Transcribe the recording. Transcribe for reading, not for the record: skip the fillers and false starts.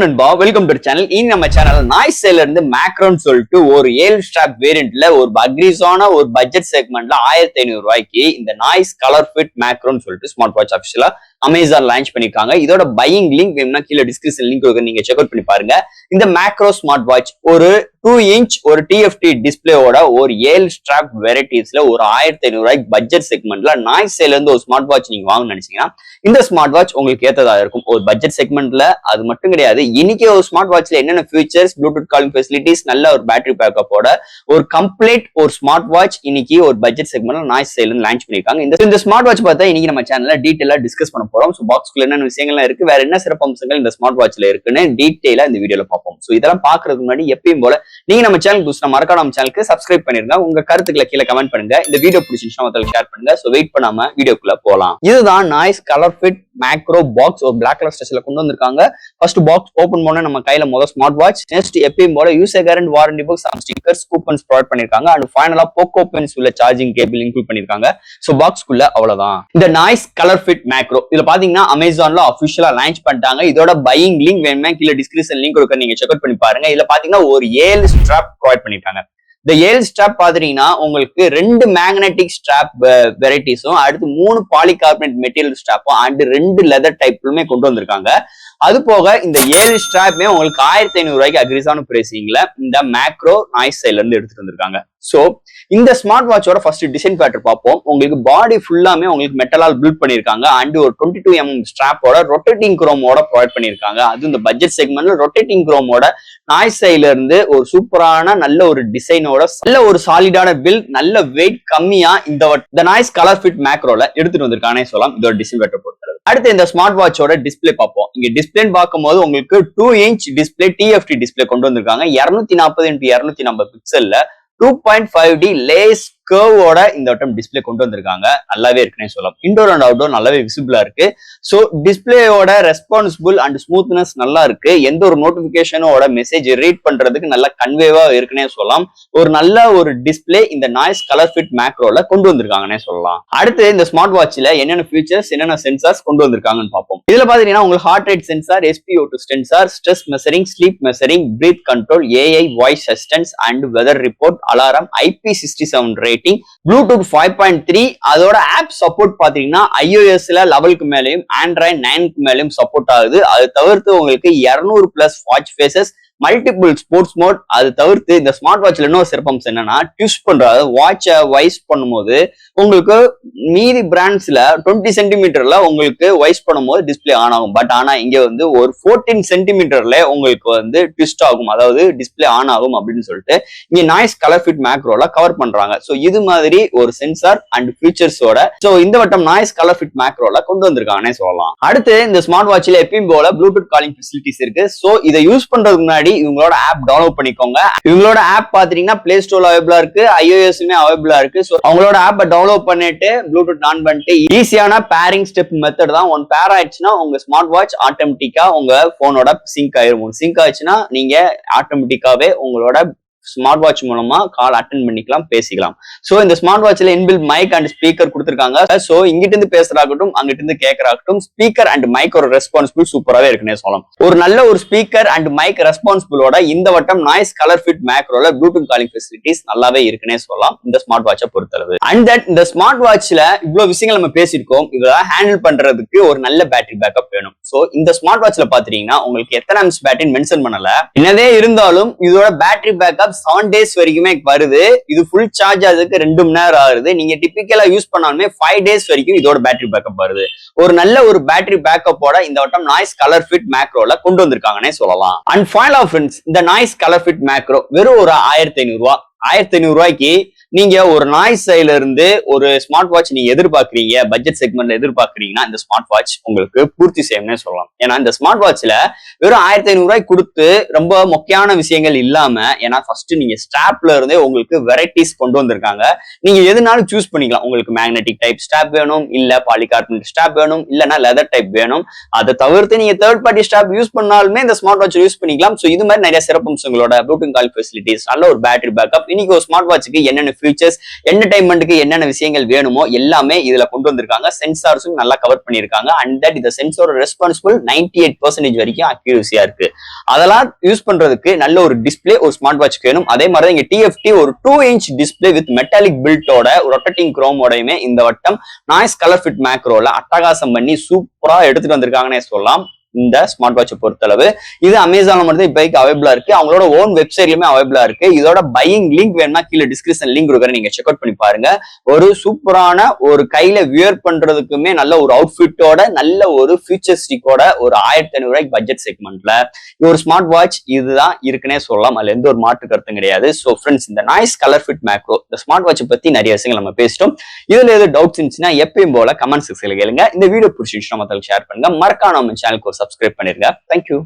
நண்பா, welcome to channel. இனி நம்ம சேனல் நாய்ஸ் சேல்ல இருந்து மேக்ரோன்னு சொல்லிட்டு ஒரு 7 ஸ்ட்ராப் வேரியன்ட்ல ஒரு அக்ரிஸான ஒரு பட்ஜெட் செக்மெண்ட்ல 1500 ரூபாய்க்கு இந்த நாய்ஸ் கலர் ஃபிட் மேக்ரோன்னு சொல்லிட்டு ஸ்மார்ட் வாட்ச் அபிஷியலா அமேசான் லான்ச் பண்ணிருக்காங்க. இதோட பையிங் லிங்க் வேணும்னா கீழே டிஸ்கிரிப்ஷன் லிங்க் இருக்கு, நீங்க செக் அவுட் பண்ணி பாருங்க. இந்த மேக்ரோ ஸ்மார்ட் வாட்ச் ஒரு 2 இன்ச் ஒரு டிஎஃப்டி டிஸ்பிளேயோட ஒரு 7 ஸ்ட்ராப் வெரைட்டிஸ்ல ஒரு 1500 ரூபாய்க்கு பட்ஜெட் செக்மெண்ட்ல நாய்ஸ் சேல்ல இருந்து ஒரு ஸ்மார்ட் வாட்ச் நீங்க வாங்கணும்னு நினைச்சீங்கன்னா இந்த ஸ்மார்ட் வாட்ச் உங்களுக்கு ஏத்ததா இருக்கும். ஒரு பட்ஜெட் செக்மெண்ட்ல அது மட்டும் கிடையாது, இன்னைக்கு ஒரு ஸ்மார்ட் வாட்ச்ல என்னென்ன ஃபீச்சர்ஸ், ப்ளூடூத் காலிங் ஃபெசிலிட்டிஸ், நல்ல ஒரு பேட்டரி பேக்கப்போட ஒரு கம்ப்ளீட் ஒரு ஸ்மார்ட் வாட்ச் இன்னைக்கு ஒரு பட்ஜெட் செக்மெண்ட்ல நாய்ஸ் சேல்ல இருந்து லான்ச் பண்ணிருக்காங்க. இந்த ஸ்மார்ட் வாட்ச் பார்த்தா இன்னைக்கு நம்ம சேனல்ல டீடைலா டிஸ்கஸ் பண்ண போறோம். சோ பாக்ஸ்க்குள்ள என்னென்ன விஷயங்கள்லாம் இருக்கு, வேற என்ன சிறப்பு அம்சங்கள் இந்த ஸ்மார்ட் வாட்ச்ல இருக்குன்னு டீடைலா இந்த வீடியோல பார்ப்போம். சோ இதெல்லாம் பாக்குறதுக்கு முன்னாடி எப்பயும் போல நீங்க நம்ம சேனல் மறக்காம நம்ம சேனலுக்கு சப்ஸ்கிரைப் பண்ணிருங்க. உங்க கருத்துக்களை கீழே கமெண்ட் பண்ணுங்க. இந்த வீடியோ பிடிச்சிருந்தா மத்தவங்களுக்கு ஷேர் பண்ணுங்க. சோ வெயிட் பண்ணாம வீடியோக்குள்ள போலாம். இதுதான் noise colour fit macro box ஒரு பிளாக் கலர் ஸ்ட்ரெஸ்ல கொண்டு வந்திருக்காங்க. ஃபர்ஸ்ட் பாக்ஸ் ஓபன் பண்ண நம்ம கையில முதல் ஸ்மார்ட் வாட்ச், நெக்ஸ்ட் எப்பயும் போல யூசர் கேரண்ட் warranty book, some stickers, coupons provide பண்ணிருக்காங்க. அண்ட் ஃபைனலா போக்கோ பென்ஸ் உள்ள சார்ஜிங் கேபிள் இன்க்ளூட் பண்ணிருக்காங்க. சோ பாக்ஸ்க்குள்ள அவ்வளவுதான். இந்த நாய்ஸ் கலர் ஃபிட் மேக்ரோ இதுல பாத்தீங்கன்னா அமேசான்ல அபிஷியலா லான்ச் பண்ணிட்டாங்க. இதோட பையிங் லிங்க் வேணும்னா கீழே டிஸ்கிரிப்ஷன் லிங்க் இருக்கு, நீங்க செக் அவுட் பண்ணி பாருங்க. இதுல பாத்தீங்கன்னா ஒரு 7 ஸ்ட்ராப் ப்ரொவைட் பண்ணிருக்காங்க. இந்த 7 ஸ்ட்ராப் பாத்தீங்கன்னா உங்களுக்கு 2 மேக்னெட்டிக் ஸ்ட்ராப் வெரைட்டிஸும், அடுத்து 3 பாலிகார்பனேட் மெட்டீரியல் ஸ்ட்ராப்பும் அண்ட் 2 லெதர் டைப்லுமே கொண்டு வந்திருக்காங்க. அது போக இந்த 7 ஸ்ட்ராப்மே உங்களுக்கு 1500 ரூபாய்க்கு அக்ரிஸான பிரைசிங்ல இந்த மேக்ரோ நாய்ஸ் சைட்ல இருந்து எடுத்துட்டு வந்திருக்காங்க. சோ இந்த ஸ்மார்ட் வாட்சோட ஃபர்ஸ்ட் டிசைன் பேட்டர் பார்ப்போம். உங்களுக்கு பாடி ஃபுல்லாமே உங்களுக்கு மெட்டலால் பில்ட் பண்ணிருக்காங்க. அண்ட் ஒரு 22mm ஸ்ட்ராப்போட ரொட்டேட்டிங் குரோமோட ப்ரொவைட் பண்ணிருக்காங்க. அது இந்த பட்ஜெட் செக்மெண்ட்ல ரொட்டேட்டிங் குரோமோட நாய்ஸ் சைட்ல இருந்து ஒரு சூப்பரான நல்ல ஒரு டிசைனோட நல்ல ஒரு சாலிடான பில்ட், நல்ல வெயிட் கம்மியா இந்த நாய்ஸ் கலர் ஃபிட் மேக்ரோல எடுத்துட்டு வந்திருக்கானே சொல்லலாம். இதோட டிசைன் பேட்டர் பொறுத்தது. அடுத்து இந்த ஸ்மார்ட் வாட்சோட டிஸ்பிளே பார்ப்போம். இங்க டிஸ்பிளே பார்க்கும்போது உங்களுக்கு 2 இன்ச் டிஸ்பிளே டிஎஃப்டி டிஸ்பிளே கொண்டு வந்திருக்காங்க. 240x240 பிக்சல்ல 2.5D லேஸ் கர்வோட இந்த வட்டம் டிஸ்பிளே கொண்டு வந்திருக்காங்க. நல்லாவே இருக்குன்னே சொல்லலாம். இன்டோர் அண்ட் அவுட்டோர் நல்லாவே விசிபிளா இருக்கு. சோ டிஸ்பிளேயோட ரெஸ்பான்சிபிள் அண்ட் ஸ்மூத்னஸ் நல்லா இருக்கு. எந்த ஒரு நோட்டிபிகேஷனோட மெசேஜ் ரீட் பண்றதுக்கு நல்ல கன்வேவா இருக்குன்னே சொல்லலாம். ஒரு நல்ல ஒரு டிஸ்பிளே இந்த நாய்ஸ் கலர் ஃபிட் மேக்ரோல கொண்டு வந்திருக்காங்கன்னே சொல்லலாம். அடுத்து இந்த ஸ்மார்ட் வாட்ச்ல என்னென்ன ஃபீச்சர்ஸ், என்னென்ன சென்சார்ஸ் கொண்டு வந்திருக்காங்கன்னு பார்ப்போம். இதுல பாத்தீங்கன்னா உங்களுக்கு heart rate sensor, SpO2 sensor, stress measuring, sleep measuring, breath control, AI voice assistance and weather report, alarm, IP67 rating, bluetooth 5.3. அதோட ஆப் சப்போர்ட் பாத்தீங்கன்னா iOSல 11க்கு மேலயும் ஆண்ட்ராய்டு 9க்கு மேலயும் சப்போர்ட் ஆகுது. அது தவிர்த்து உங்களுக்கு 200+ watch faces, multiple sports mode. அது தவிர்த்து இந்த ஸ்மார்ட் வாட்ச்ல இன்னொரு சிறப்பம்சம் என்னன்னா ட்விஸ்ட் பண்றது வாட்சை வைஸ் பண்ணும்போது உங்களுக்கு மீதி பிராண்ட்ஸ்ல 20 சென்டிமீட்டர்ல உங்களுக்கு வைஸ் பண்ணும்போது டிஸ்பிளே ஆன் ஆகும். பட் ஆனா இங்க வந்து ஒரு 14 சென்டிமீட்டர்ல உங்களுக்கு வந்து ட்விஸ்ட் ஆகும், அதாவது டிஸ்பிளே ஆன் ஆகும் அப்படின்னு சொல்லிட்டு இங்க நாய்ஸ் கலர் ஃபிட் மேக்ரோல கவர் பண்றாங்க. சோ இது மாதிரி ஒரு சென்சார் அண்ட் ஃபீச்சர்ஸோட சோ இந்த வட்டம் நாய்ஸ் கலர் ஃபிட் மேக்ரோல கொண்டு வந்திருக்காங்கன்னே சொல்லலாம். அடுத்து இந்த ஸ்மார்ட் வாட்ச்ல எப்பயும் போல ப்ளூடூத் காலிங் ஃபெசிலிட்டிஸ் இருக்கு. சோ இதை யூஸ் பண்றதுக்கு முன்னாடி இவங்களோட ஆப் டவுன்லோட் பண்ணிக்கோங்க. இவங்களோட ஆப் பாத்தீங்கன்னா பிளே ஸ்டோர்ல அவைலபிளா இருக்கு, iOSமே அவைலபிளா இருக்கு. சோ அவங்களோட ஆப்பை டவுன்லோட் பண்ணிட்டு ப்ளூடூத் ஆன் பண்ணிட்டு ஈஸியான பேரிங் ஸ்டெப் மெத்தட் தான். ஒன் பேர் ஆயிடுச்சுன்னா உங்க ஸ்மார்ட் வாட்ச் ஆட்டோமேட்டிக்கா உங்க போனோட சிங்க் ஆயிரும். சிங்க் ஆயிடுச்சுன்னா நீங்க ஆட்டோமேட்டிக்காவே உங்களோட ஸ்மார்ட் வாட்ச் மூலமா கால் அட்டென்ட் பண்ணிக்கலாம், பேசிக்கலாம். சோ இந்த ஸ்மார்ட் வாட்ச்ல இன்பில்ட் மைக் அண்ட் ஸ்பீக்கர் கொடுத்திருக்காங்க. சோ இங்கிட்ட இருந்து பேசுறாகட்டும் அங்கிட்ட இருந்து கேட்கறாகட்டும் ஸ்பீக்கர் அண்ட் மைக் ஒரு ரெஸ்பான்சிபிள் சூப்பராவே இருக்குன்னே சொல்லலாம். ஒரு நல்ல ஒரு ஸ்பீக்கர் அண்ட் மைக் ரெஸ்பான்சிபிளோட இந்த வட்டம் நாய்ஸ் கலர் ஃபிட் மேக்ரோல ப்ளூடூத் காலிங் ஃபெசிலிட்டிஸ் நல்லாவே இருக்குன்னே சொல்லலாம் இந்த ஸ்மார்ட் வாட்சை பொறுத்தளவு. அண்ட் தட் இந்த ஸ்மார்ட் வாட்ச்ல இவ்வளவு விஷயங்கள் நம்ம பேசியிருக்கோம். இதெல்லாம் ஹேண்டில் பண்றதுக்கு ஒரு நல்ல பேட்டரி பேக்கப் வேணும். சோ இந்த ஸ்மார்ட் வாட்ச்ல பாத்தீங்கன்னா உங்களுக்கு எத்தனை ஆம்ஸ் பேட்டரி மென்ஷன் பண்ணல. என்னதே இருந்தாலும் இதோட பேட்டரி பேக்கப் 7 days வரைக்குமே வருது. இது ஃபுல் சார்ஜ் ஆகுதுக்கு 2 மணி நேரம் ஆகுது. நீங்க டிபிக்கலா யூஸ் பண்ணாலுமே 5 days வரைக்கும் இதோட பேட்டரி பேக்கப் வருது. ஒரு நல்ல ஒரு பேட்டரி பேக்கப்போட இந்த வட்டம் நாய்ஸ் கலர் ஃபிட் மேக்ரோல கொண்டு வந்திருக்காங்கன்னே சொல்லலாம். அண்ட் ஃபைனலா ஃப்ரெண்ட்ஸ், இந்த நாய்ஸ் கலர் ஃபிட் மேக்ரோ வெறும் ஒரு 1500 ரூபாய். 1500 ரூபாய்க்கு நீங்க ஒரு நாய்ஸ் சைட்ல இருந்து ஒரு ஸ்மார்ட் வாட்ச் நீங்க எதிர்பார்க்கறீங்க, பட்ஜெட் செக்மெண்ட்ல எதிர்பார்க்கறீங்கன்னா இந்த ஸ்மார்ட் வாட்ச் உங்களுக்கு பூர்த்தி செய்யும்னே சொல்லலாம். ஏன்னா இந்த ஸ்மார்ட் வாட்ச்ல வெறும் 1500 ரூபாய் கொடுத்து ரொம்ப முக்கியமான விஷயங்கள் இல்லாம, ஏன்னா ஃபர்ஸ்ட் நீங்க ஸ்ட்ராப்ல இருந்தே உங்களுக்கு வெரைட்டிஸ் கொண்டு வந்திருக்காங்க. நீங்க எதுனாலும் சூஸ் பண்ணிக்கலாம். உங்களுக்கு மேக்னெட்டிக் டைப் ஸ்ட்ராப் வேணும், இல்ல பாலிகார்பனேட் ஸ்ட்ராப் வேணும், இல்லனா லெதர் டைப் வேணும். அதை தவிர்த்து நீங்க தேர்ட் பார்ட்டி ஸ்ட்ராப் யூஸ் பண்ணாலுமே இந்த ஸ்மார்ட் வாட்ச் யூஸ் பண்ணிக்கலாம். சோ இது மாதிரி நிறைய சிறப்பம்சங்களோட ப்ளூடூத் கால் ஃபெசிலிட்டிஸ், நல்ல ஒரு பேட்டரி பேக்கப். இன்னைக்கு ஒரு ஸ்மார்ட் வாட்ச்க்கு என்னென்ன ஃபீச்சர்ஸ், என்டர்டைன்மெண்ட்டுக்கு என்னென்ன விஷயங்கள் வேணுமோ எல்லாமே இதுல கொண்டு வந்திருக்காங்க. சென்சார்ஸும் நல்லா கவர் பண்ணியிருக்காங்க. அண்ட் தட் இந்த சென்சார் ரெஸ்பான்சிபிள் 98% வரைக்கும் அக்யூரசியா இருக்கு. அதெல்லாம் யூஸ் பண்றதுக்கு நல்ல ஒரு டிஸ்பிளே ஒரு ஸ்மார்ட் வாட்ச் வேணும். அதே மாதிரி இங்க டிஎஃப்டி ஒரு 2 inch டிஸ்பிளே வித் மெட்டாலிக் பில்ட்டோட ரொட்டேட்டிங் குரோமோடையுமே இந்த வட்டம் நாய்ஸ் கலர் ஃபிட் மேக்ரோல அட்டகாசம் பண்ணி சூப்பரா எடுத்துட்டு வந்திருக்காங்கன்னே சொல்லலாம். இந்த ஸ்மார்ட் வாட்சை பொறுத்தளவு இது அமேசான்ல மட்டும் இப்போதைக்கு அவைபிளா இருக்கு. அவங்களோட ஓன் வெப்சைட்லயுமே அவைபிளா இருக்கு. இதோட பையிங் லிங்க் வேணும்னா கீழே டிஸ்கிரிப்ஷன் லிங்க் கொடுக்குறேன், நீங்க செக் அவுட் பண்ணி பாருங்க. ஒரு சூப்பரான ஒரு கையில வியர் பண்றதுக்குமே நல்ல ஒரு அவுட்ஃபிட்டோட நல்ல ஒரு ஃபியூச்சரிஸ்டிக்கோட ஒரு 1500 ரூபாய்க்கு பட்ஜெட் செக்மெண்ட்ல ஒரு ஸ்மார்ட் வாட்ச் இதுதான் இருக்குன்னே சொல்லலாம். அதுல எந்த ஒரு மாற்று கருத்தும் கிடையாது. ஸோ ஃப்ரெண்ட்ஸ், இந்த நாய்ஸ் கலர் ஃபிட் மேக்ரோ இந்த ஸ்மார்ட் வாட்சை பத்தி நிறைய விஷயங்கள் நம்ம பேசிட்டோம். இதுல எது டவுட்ஸ் இருந்துச்சுன்னா எப்பயும் போல கமெண்ட் செக்ஷன்ல கேளுங்க. இந்த வீடியோ பிடிச்சிருந்துச்சுன்னா மத்தவங்களுக்கு ஷேர் பண்ணுங்க. மறக்காம நம்ம சேனலுக்கு சப்ஸ்கிரைப் பண்ணிருங்க. தேங்க்யூ.